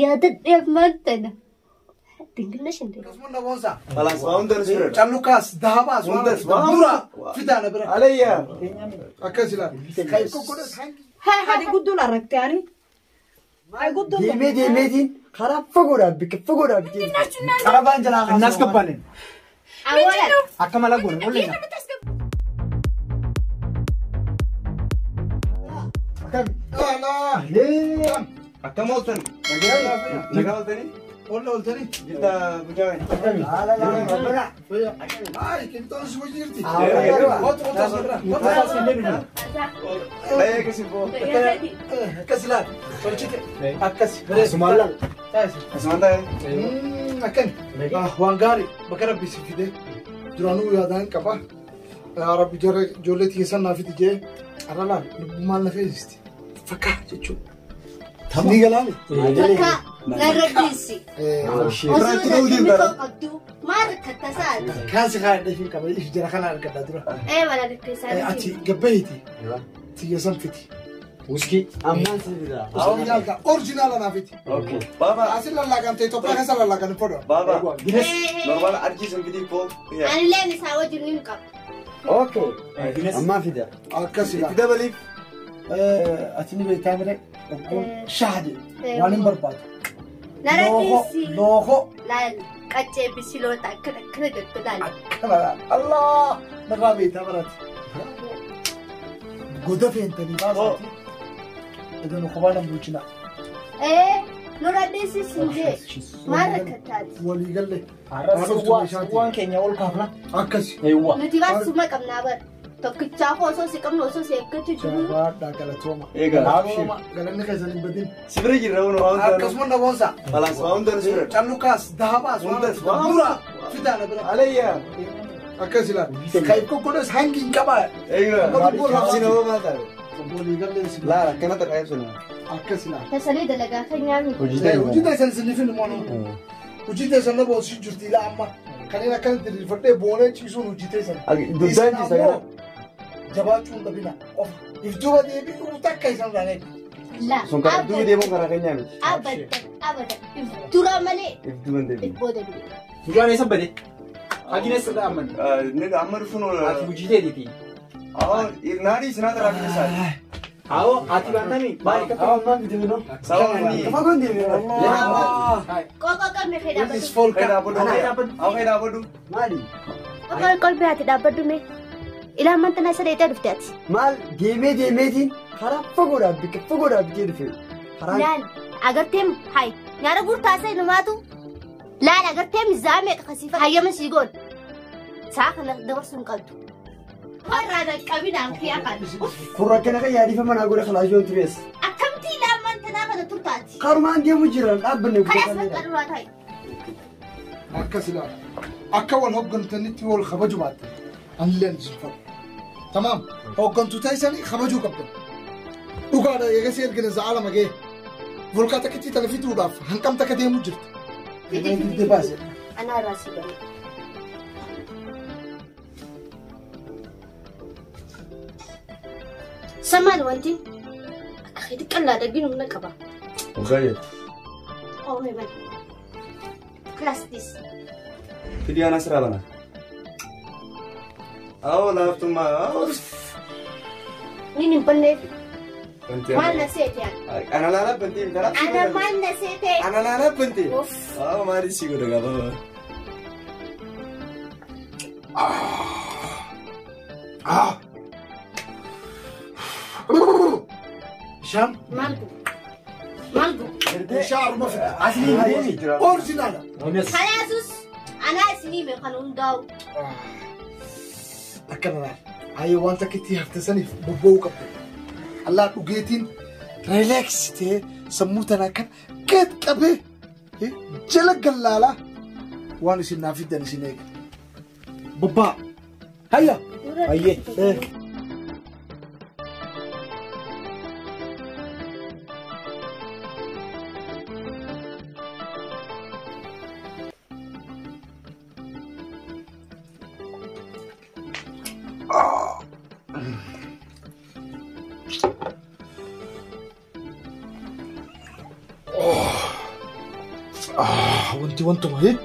يا تدري مانتنا تنقلش انت كسمنا بونسا خلاص ما وندرس فرد جالوكاس ذهباس وندرس دورا فدانا برا عليا أكاسلا كيف كوكولا هذه قدوا لارك يعني هاي قدوا ديمي خراب فقورا بك خرابان جلا الناس كبانين اولا أكمل أقول قول لنا كم لا ليه أكمل وطني وطني ولا قلتني جدا بجاوين لا ربنا هاي كنت أنا شو جيرتي أيه كسبوا كسلان أكاس سمالا أسمعنا أكن وانغاري بكرة بيسفيده درانو يادان كبا عربي جولتي سنة في تجي أرالا نبمان نفيستي فكا تشو تمني قلاني فكا نرديسي ما ركتسات كان سخان ده في كبا إيش جرا خنا ركدا درا ايه ولا ركتسات أتي قبيتي تيجي سنفتي وسكي أمان سيدا أو يالك أورجينال أنا فيتي أوكي بابا أصل الله كان تيتو بقى أصل الله كان فورا بابا نورمال أرجع سنفيدي فوق انا لا نساوي جنين كاب أوكي أمان فيدا كسلا كده بليف أتني بيتامرة شهدي وانين برباد نرديسي لوخو لا كاتشي بسيلو تاكل كده كده الله نقام بيتامرة قدر في أنتني باساتي إذا نخبرنا بوجنا ايه نرديسي سنجي ما ركتات ولي قال لي وان كينيا والكافنا أكسي أيوة نتيبا سوما كم نابر tokkichaafoo osoo si qabnu osoo si eeggatu jiru. Shabaadhaa galatooma. Eegaa. Galanni keessan hin badin. Sibira jirra waan waan. Akkasuma na boonsa. Khalaas waan darsu fira. Callukaas dahabaas waan darsu. Dura fidaana bira. Alayya. Akkas ilaa. Kayif kokkodas hangi hin qabaa. Eegaa. Sinoo maata. Boolii galleessi. Laala kanata qaayib sana. Akkas ilaa. Tasanii dalagaa kan nyaanni. Hojii teessan sinifin moonu. Hojii teessan na boosii jirti ilaa amma. Kanneen akkanatti diriirfadhee boonee ciisuun hojii teessan. Duddaan ciisa gara. Jabaachuun dhabina of iftuuba deebi'uu takka isaan raanee. La. Sun karaa duuba deemuun karaa keenyaa miti. Abada. Dura malee. Iftuuban deebi. Booda deebi. Duraan eessa bade? Agines irraa amman. Nega amma dhufuun. Ati hojii deeti. Naadii sinaa taraa fi isaa. Awo ati baatami maali ka tawa man bitu no. Sawa ni. Kafa gondi mi. Koko kan me kheda This is badu. folk. Kaya bodoh. Aku kaya bodoh. Maali? Koko kol be ati dabadu me. Ila man tana sare ita dufte ati. Maal deemeetiin karaa fagoodhaa biqee dhufe. Laal agarteem hay nyaara gurtaa sai numaatu. Laal agarteem zaame qasifa hayyama sigoon. Saa kana dabarsuun qabdu. Warra da qabinaan khiyaqan. Kurra kana kan yaadifa mana godha kalaashoon turees. Akkamti ila man tana kana turtaati. Karumaan deemu jiran dhaabbanne Kalas man qaduraa ta'i. Akkas ilaa. Akka wal hoggantanitti wal kabaju baatte. Anilleen jilfadhu. تمام هو كنتو تايسن خمجو كابتن دوغا دا يغسي الجن زعل ماغي فولكا تكتي تلفيت وداف هنكم تكتي مجرت دي باس انا راسي بني سمان وانتي اخي تقلا دغين من قبا وغاية. او مي بني كلاس ديس Jadi anak serabana. Aw laftu ma. Nini penne Penting. mana sete Anak lala penting. ana mana sete Anak lala penting. Uff. Oh mari sih udah gak apa-apa. شام مالكو شعر مفت Asli deemi. اورجينال خلاص انا سني من قانون داو اكنا هاي وانت كنتي هفتسني بوبو كابتن الله دوغيتين ريلاكس تي سموتنا كان كت قبه جلق اللالا وانا سينا في دن سينيك بابا هيا Ayye. wanti malee.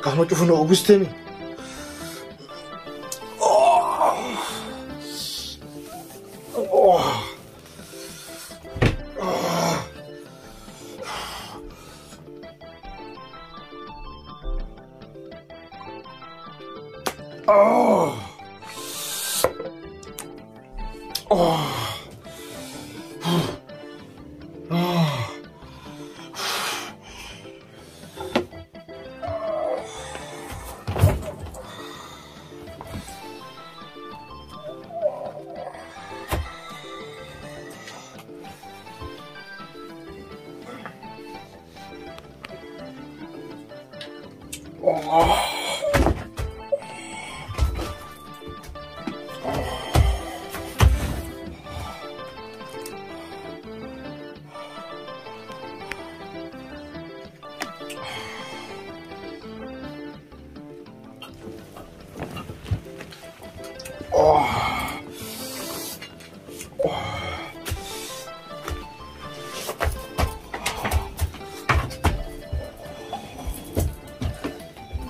Qaama cufuna Augustemi.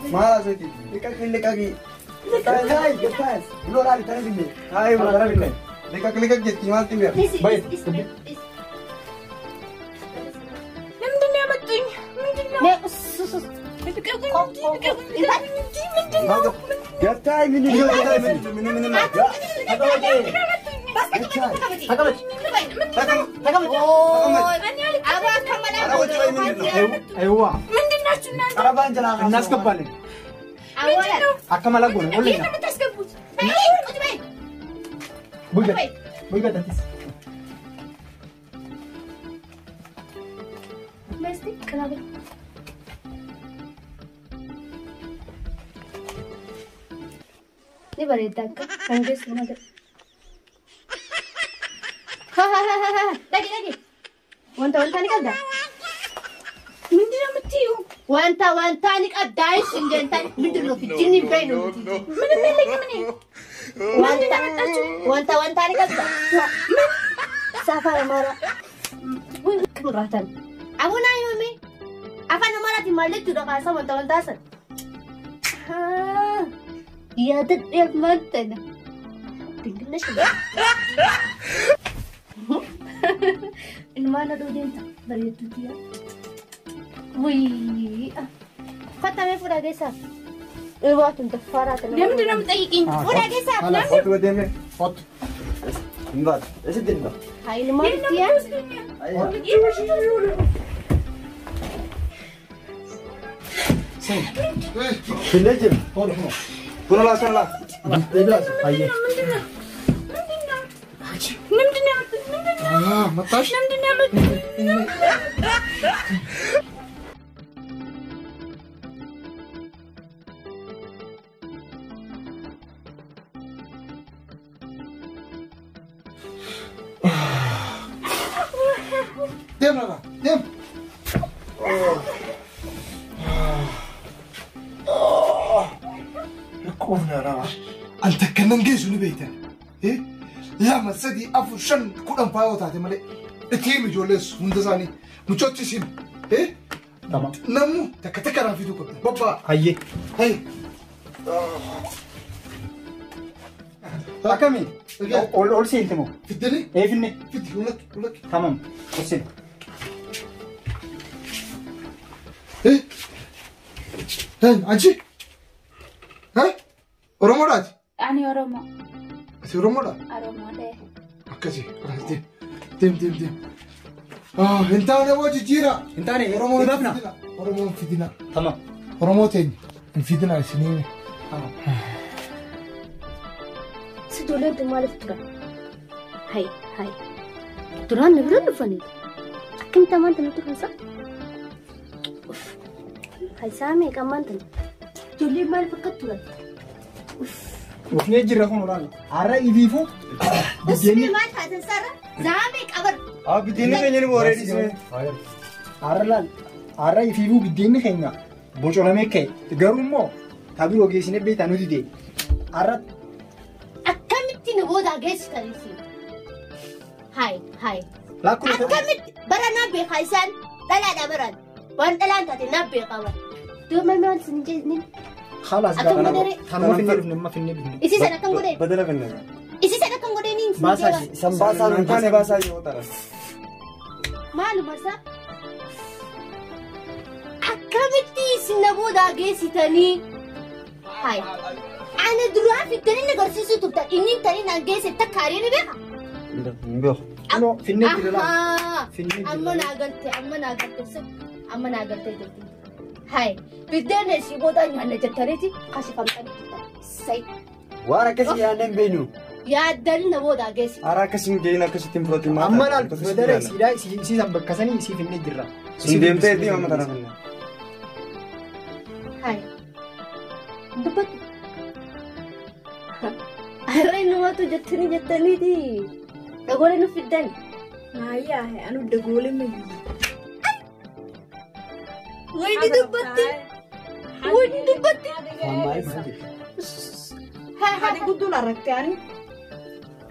Malah saya dekat. Hai, dekat. Belum lari tadi ni. Hai, belum lari ni. Dekat gitu, tinggal tinggal. Baik. Gatai ini dia. Karaban jalan nas kepala. Akan malah guna, boleh tak? Bukan tadi. Mesti kenapa? Ini bareedaa akka kan geessu nama ta'e. Dhagi. Wanta ni qabda. Mindi namatti yoo. Wanta ni qabda isin jentan mindi no fijinni bayno. Mini. Wanta ni qabda. Safara mara. Wih kumratan. Abuna yomi. Afaan amaraati malleetu dhaqaasa wanta san. Ya dat mantan. Tinggal na siya. In mana do din ta? Bari dia. Wih. Kata me pura gesa. Waktu untuk farah tu. Dia mesti nak tayikin. Pura gesa. Foto dia me. Foto. Enggak. Ese din ba? Hai ni mana dia? Sen. Filajim. Pura lah sana. Bebas. Aye. Matash. Diam Nara, diam. Kuf Nara, anta kanan gezu ni beitan. لا مسدي أفرشان كلهم فاوت هذا ملء التيم جولس مندزاني مشوتشين إيه تمام نمو تكتكرا في دوكم بابا هاي أكمل أول شيء تمو في الدنيا إيه فيني في الدنيا ولك تمام أول إيه عجي ها رمضان يعني أروما في رمضان أروما ده أكذي دم انت انا وجه جيرة انت انا رمضان في دينا تمام رمضان في دينا سنين تمام سدولة دمالف ترى هاي ترى نبرد فني أكيد تمان تنتظر صح هاي سامي كمان تولي مال فقط ترى وفي جيرة هون راني عرّا يبيفو بسمي ما تحدث سارة زامك أبر بديني خيني بوريدي سمي عرّا يبيفو بديني خينا بوشولا ميكي تقرون مو تابي وجيسين بيت أنو دي عرّا أكمل تنبودا جيس كريسي هاي لا كل أكمل برا نبي خايسان لا برد وانت لا انت تنبي قبل دوما ما سنجنين خلاص أكمل بقى مدري. ما في النبي ما في النبي isi sana kan gode بدل بننا isi sana kan gode nin باسا Sambasa كان باسا يوتر malu masa akamitti sinaboda geesitanii hay ana duraa fitanii nagarsiisu tubta inni tani na geesse takkaariin beeka Mbio. no في النبي لا في النبي amma na galte jirti hay biddeena ishii booda nyaanna jettaniiti kashifamtanii sai Wara kasi ya nan benu. yaaddani na booda geessi أرا كسم جينا كسيتين بروتين ما أما أنا بدري سيدا سي سبكسني سي في النبي لا سندم تيدي ما ترى فينا hay dubat array nuwatu jettaniiti dhagoole nu fiddani Hayahe anu dagoole ma wayni dubbatti hadi gudul aragtay ani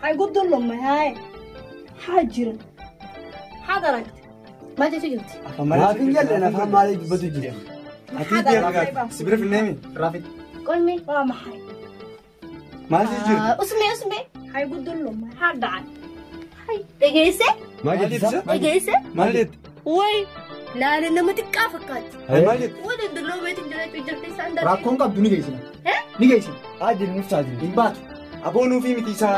hay gudul lama hay hajiran hada aragtay ma jeesu jirti Ma fin yalle na faham mali badu jira. أكيد يا رجال سبرة في النامي رافد qolmi waa maxay ما تجي usme hay gudul lama ha dhacay hay dhegeyse ما جيت dhegeyse ما جيت way laale nama xiqqaa fakkaatti ما جيت wada dalloo beetin jirti isaan darbe راكون قد نيجيسنا ها نيجيسنا Ajil mustadil. إنبات أبونو في متيسا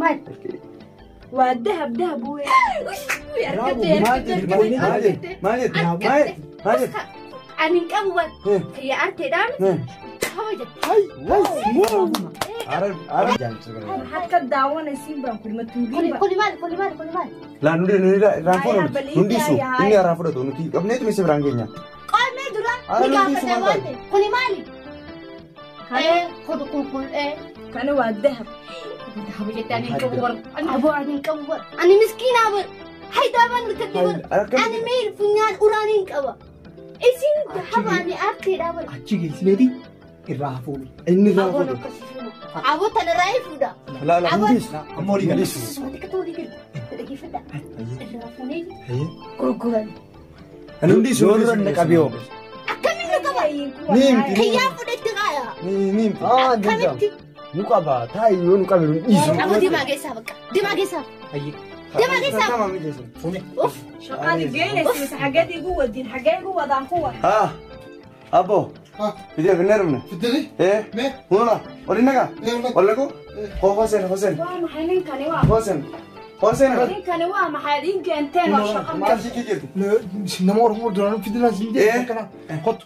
maal waa dahab wey ما جيت anin qabuwan ya arteedhaan haba jette عرب maxaad ka daawanaysiin baan kulma tuugiin kuli maal لا نودي رانفورم نودي سو إني رافورة تو نودي أبني تمي سبرانجينيا qolmi dura Ay, ni hindi gaafate sumabay. waante kuli maali kun kana waa dahab haba jette anin qabuwan anin qabuwan ani miskiinaa bar haydaaban kaddiban ani meel funyaan uraaniin qaba isin haba ani arteedhaa bar أشيء سيدي الرافون إني aboon رافورة akkasii aboo tana raayii fuudha لا لا نوديس أموري نوديس Sumatii ka ta'uu diigal dhageeffadha irraa fuunee هي gurguran نوديس Zoorro na qabiyo. akkamiin nu qaba نيمتي kiyyaa fudhatti qaaya نيمتي Ah, dinda. akkamitti Nuqaba, tayi yo nuqabe isu. aboo diimaa geessaa bakka diimaa geessaa أي diimaa geessaa تمام جيسون فوني uf shaqaadi geynaysiis xageed igu wadin xagee igu wadaan kuwa ها أبو ها بدي بنرمنا فدني إيه مين هنا ولينك ولا كو هو حسين waa maxay ninkani waa حسين ninkani waa maxay idin keenteen oo shaqa ما في كتير لا نمر مر درانا فدنا زندي إيه؟ كنا خط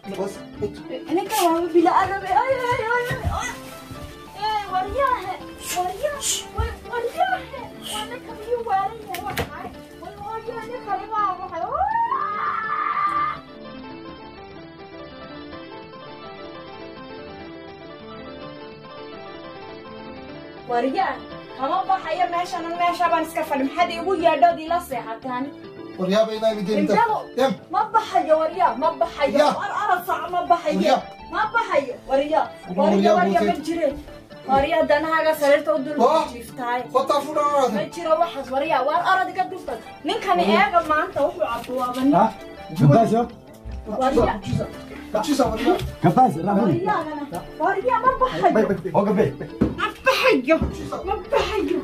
ninkan waa bila arabe ay wariyaahe waa ninka biyo waaraya waxay wariyaahe ninkani waa waxay wariyaahe kama baxayo meesha baan iska fadhi maxaad igu yeedhood ila seexataan وريا بينا مدين Injabo. يم ma baxayo waryaa ma baxayo Ya. war arad sac ma baxayo Waryaa. ma baxayo waryaa Waryaa waryaa ma buutay. jireen waryaa danahaaga sariirta u dul Oh. jiiftaay خطا فونا ma jiro waxaas waryaa war arad iga dultag ninkani eega maanta wuxuu cabduwaaban Ha? Kapas yo. waryaa تشيسا وريا Kapas, rafun. waryaa ma baxayo Ogabe. ma baxayo ma baxayo